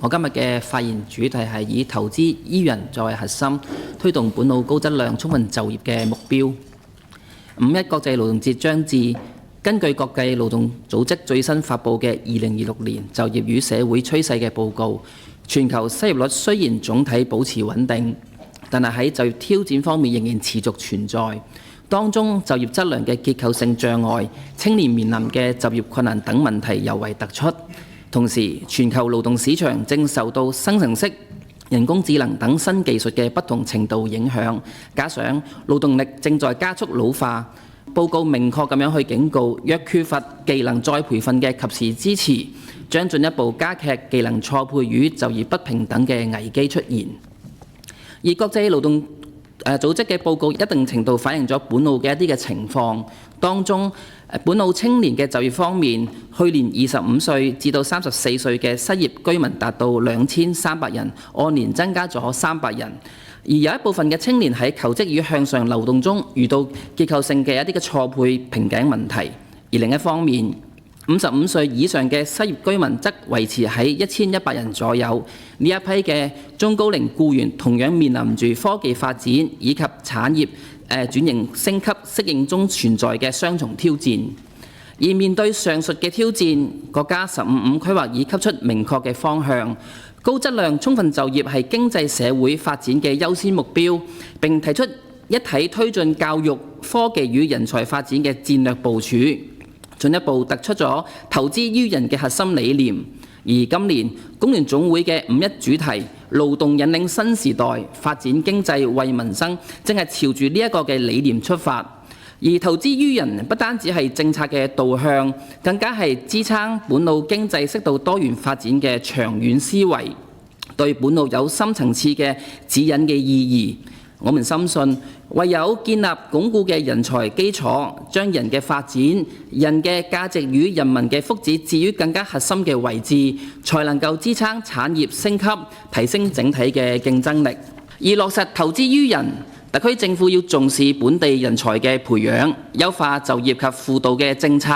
我今日嘅發言主題係以投資於人作為核心，推動本澳高質量充分就業嘅目標。5·1國際勞動節將至，根據國際勞動組織最新發布嘅2026年就業與社會趨勢嘅報告，全球失業率雖然總體保持穩定，但係喺就業挑戰方面仍然持續存在。當中就業質量嘅結構性障礙、青年面臨嘅就業困難等問題尤為突出。同時，全球勞動市場正受到生成式、人工智能等新技術嘅不同程度影響，加上勞動力正在加速老化。報告明確咁樣去警告，若缺乏技能再培訓嘅及時支持，將進一步加劇技能錯配與就業不平等嘅危機出現。而國際勞動組織嘅報告一定程度反映咗本澳嘅一啲嘅情況，當中本澳青年嘅就業方面，去年25歲至到34歲嘅失業居民達到2300人，按年增加咗300人。而有一部分嘅青年喺求職與向上流動中遇到結構性嘅一啲嘅錯配瓶頸問題，而另一方面，55歲以上嘅失業居民則維持喺1100人左右。呢一批嘅中高齡僱員同樣面臨住科技發展以及產業轉型升級適應中存在嘅雙重挑戰。而面對上述嘅挑戰，國家15·5規劃已給出明確嘅方向。高質量充分就業係經濟社會發展嘅優先目標，並提出一體推進教育、科技與人才發展嘅戰略部署，進一步突出咗投資於人嘅核心理念。而今年工聯總會嘅5·1主題勞動引領新時代，發展經濟為民生，正係朝住呢一個嘅理念出發。而投資於人不單止係政策嘅導向，更加係支撐本澳經濟適度多元發展嘅長遠思維，對本澳有深層次嘅指引嘅意義。我們深信，唯有建立鞏固嘅人才基礎，將人嘅發展、人嘅價值與人民嘅福祉置於更加核心嘅位置，才能夠支撐產業升級，提升整體嘅競爭力。而落實投資於人，特區政府要重視本地人才嘅培養，優化就業及輔導嘅政策，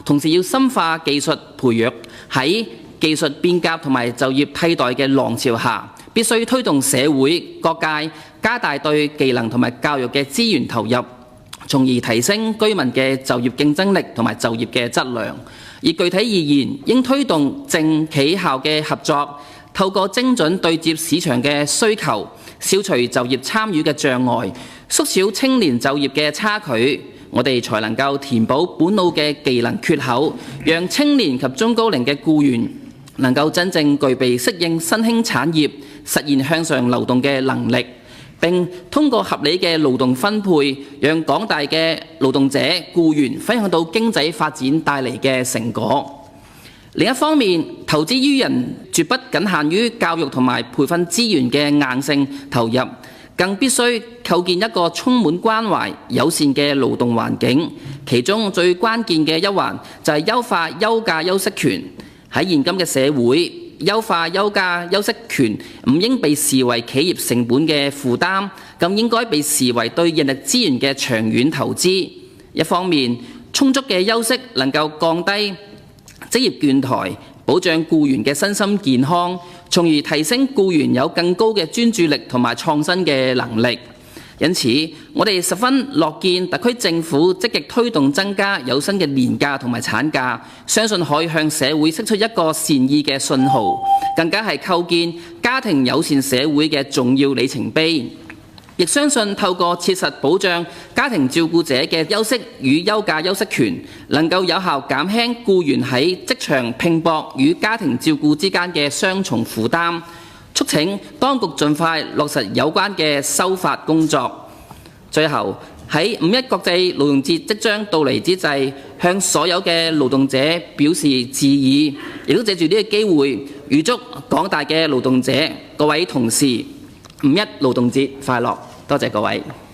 同時要深化技術培育。喺技術變革同埋就業替代嘅浪潮下，必須推動社會各界加大對技能同埋教育嘅資源投入，從而提升居民嘅就業競爭力同埋就業嘅質量。而具體而言，應推動政企校嘅合作，透過精準對接市場嘅需求，消除就業參與嘅障礙，縮小青年就業嘅差距，我哋才能夠填補本澳嘅技能缺口，讓青年及中高齡嘅僱員能夠真正具備適應新興產業、實現向上流動嘅能力，並通過合理嘅勞動分配，讓廣大嘅勞動者僱員分享到經濟發展帶嚟嘅成果。另一方面，投資於人絕不僅限於教育同埋培訓資源嘅硬性投入，更必須構建一個充滿關懷、友善嘅勞動環境。其中最關鍵嘅一環就係優化休假休息權。喺現今嘅社會，優化休假休息權唔應被視為企業成本嘅負擔，更應該被視為對人力資源嘅長遠投資。一方面，充足嘅休息能夠降低職業倦怠，保障僱員嘅身心健康，從而提升僱員有更高嘅專注力同埋創新嘅能力。因此，我哋十分樂見特區政府積極推動增加有薪嘅年假同埋產假，相信可以向社會釋出一個善意嘅信號，更加係構建家庭友善社會嘅重要里程碑。亦相信透過切實保障家庭照顧者嘅休息與休假休息權，能夠有效減輕僱員喺職場拼搏與家庭照顧之間嘅雙重負擔。促請當局盡快落實有關嘅修法工作。最後，喺5·1國際勞動節即將到嚟之際，向所有嘅勞動者表示致意，亦都藉住呢個機會預祝廣大嘅勞動者、各位同事5·1勞動節快樂！多謝各位。